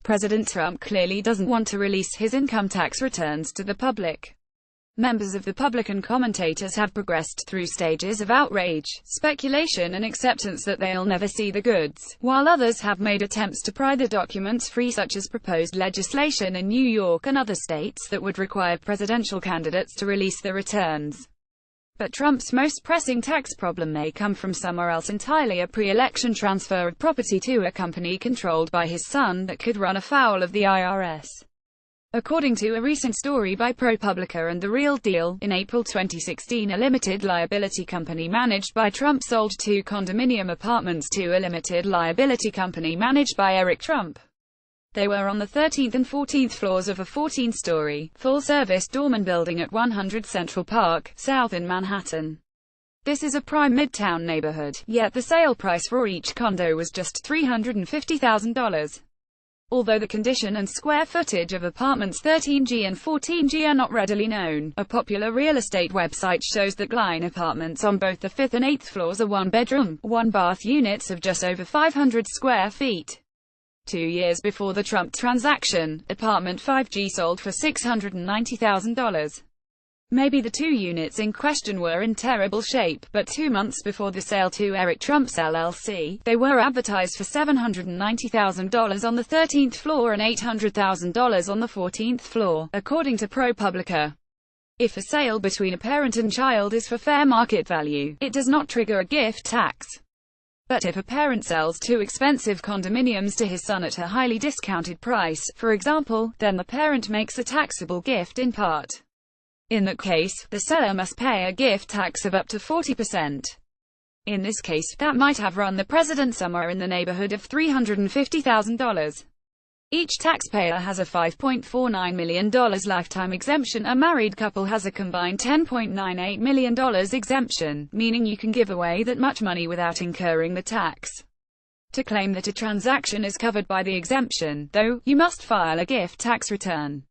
President Trump clearly doesn't want to release his income tax returns to the public. Members of the public and commentators have progressed through stages of outrage, speculation and acceptance that they'll never see the goods, while others have made attempts to pry the documents free, such as proposed legislation in New York and other states that would require presidential candidates to release the returns. But Trump's most pressing tax problem may come from somewhere else entirely: a pre-election transfer of property to a company controlled by his son that could run afoul of the IRS. According to a recent story by ProPublica and The Real Deal, in April 2016 a limited liability company managed by Trump sold 2 condominium apartments to a limited liability company managed by Eric Trump. They were on the 13th and 14th floors of a 14-story, full-service dorm building at 100 Central Park, South in Manhattan. This is a prime midtown neighborhood, yet the sale price for each condo was just $350,000. Although the condition and square footage of apartments 13G and 14G are not readily known, a popular real estate website shows that Glein apartments on both the 5th and 8th floors are one-bedroom, one-bath units of just over 500 square feet. 2 years before the Trump transaction, apartment 5G sold for $690,000. Maybe the 2 units in question were in terrible shape, but 2 months before the sale to Eric Trump's LLC, they were advertised for $790,000 on the 13th floor and $800,000 on the 14th floor, according to ProPublica. If a sale between a parent and child is for fair market value, it does not trigger a gift tax. But if a parent sells 2 expensive condominiums to his son at a highly discounted price, for example, then the parent makes a taxable gift in part. In that case, the seller must pay a gift tax of up to 40%. In this case, that might have run the president somewhere in the neighborhood of $350,000. Each taxpayer has a $5.49 million lifetime exemption. A married couple has a combined $10.98 million exemption, meaning you can give away that much money without incurring the tax. To claim that a transaction is covered by the exemption, though, you must file a gift tax return.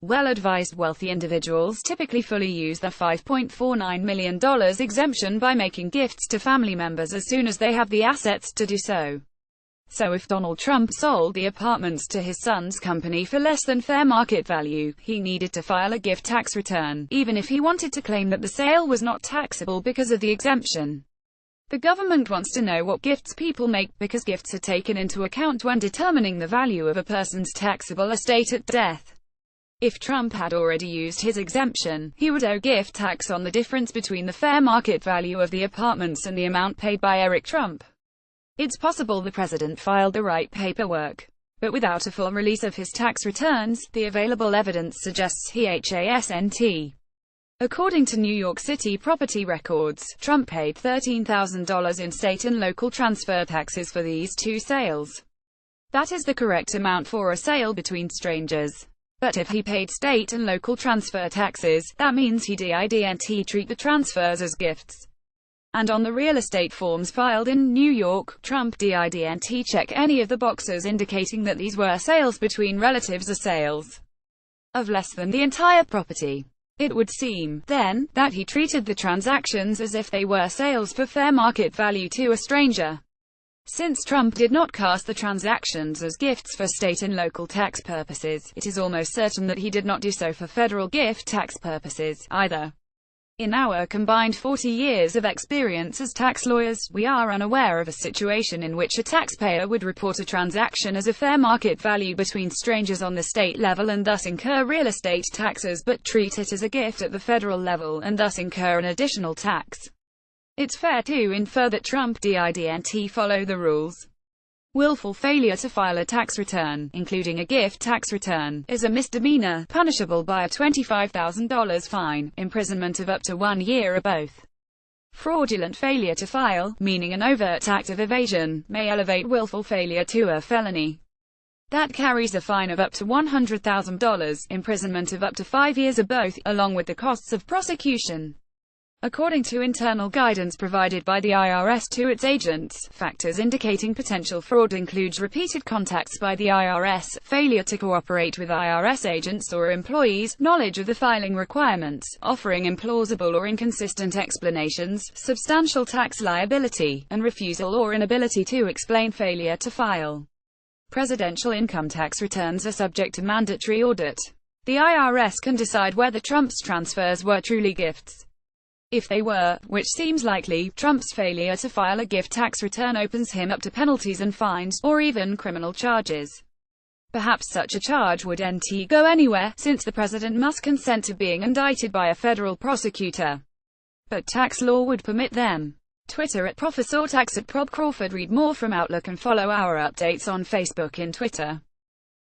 Well-advised wealthy individuals typically fully use their $5.49 million exemption by making gifts to family members as soon as they have the assets to do so. So if Donald Trump sold the apartments to his son's company for less than fair market value, he needed to file a gift tax return, even if he wanted to claim that the sale was not taxable because of the exemption. The government wants to know what gifts people make, because gifts are taken into account when determining the value of a person's taxable estate at death. If Trump had already used his exemption, he would owe gift tax on the difference between the fair market value of the apartments and the amount paid by Eric Trump. It's possible the president filed the right paperwork, but without a full release of his tax returns, the available evidence suggests he hasn't. According to New York City property records, Trump paid $13,000 in state and local transfer taxes for these 2 sales. That is the correct amount for a sale between strangers. But if he paid state and local transfer taxes, that means he didn't treat the transfers as gifts. And on the real estate forms filed in New York, Trump didn't check any of the boxes indicating that these were sales between relatives or sales of less than the entire property. It would seem, then, that he treated the transactions as if they were sales for fair market value to a stranger. Since Trump did not cast the transactions as gifts for state and local tax purposes, it is almost certain that he did not do so for federal gift tax purposes, either. In our combined 40 years of experience as tax lawyers, we are unaware of a situation in which a taxpayer would report a transaction as a fair market value between strangers on the state level and thus incur real estate taxes, but treat it as a gift at the federal level and thus incur an additional tax. It's fair to infer that Trump didn't follow the rules. Willful failure to file a tax return, including a gift tax return, is a misdemeanor, punishable by a $25,000 fine, imprisonment of up to 1 year or both. Fraudulent failure to file, meaning an overt act of evasion, may elevate willful failure to a felony. That carries a fine of up to $100,000, imprisonment of up to 5 years or both, along with the costs of prosecution. According to internal guidance provided by the IRS to its agents, factors indicating potential fraud include repeated contacts by the IRS, failure to cooperate with IRS agents or employees, knowledge of the filing requirements, offering implausible or inconsistent explanations, substantial tax liability, and refusal or inability to explain failure to file. Presidential income tax returns are subject to mandatory audit. The IRS can decide whether Trump's transfers were truly gifts. If they were, which seems likely, Trump's failure to file a gift tax return opens him up to penalties and fines, or even criminal charges. Perhaps such a charge wouldn't go anywhere, since the president must consent to being indicted by a federal prosecutor. But tax law would permit them. Twitter @ProfessorTax @ProbCrawford. Read more from Outlook and follow our updates on Facebook and Twitter.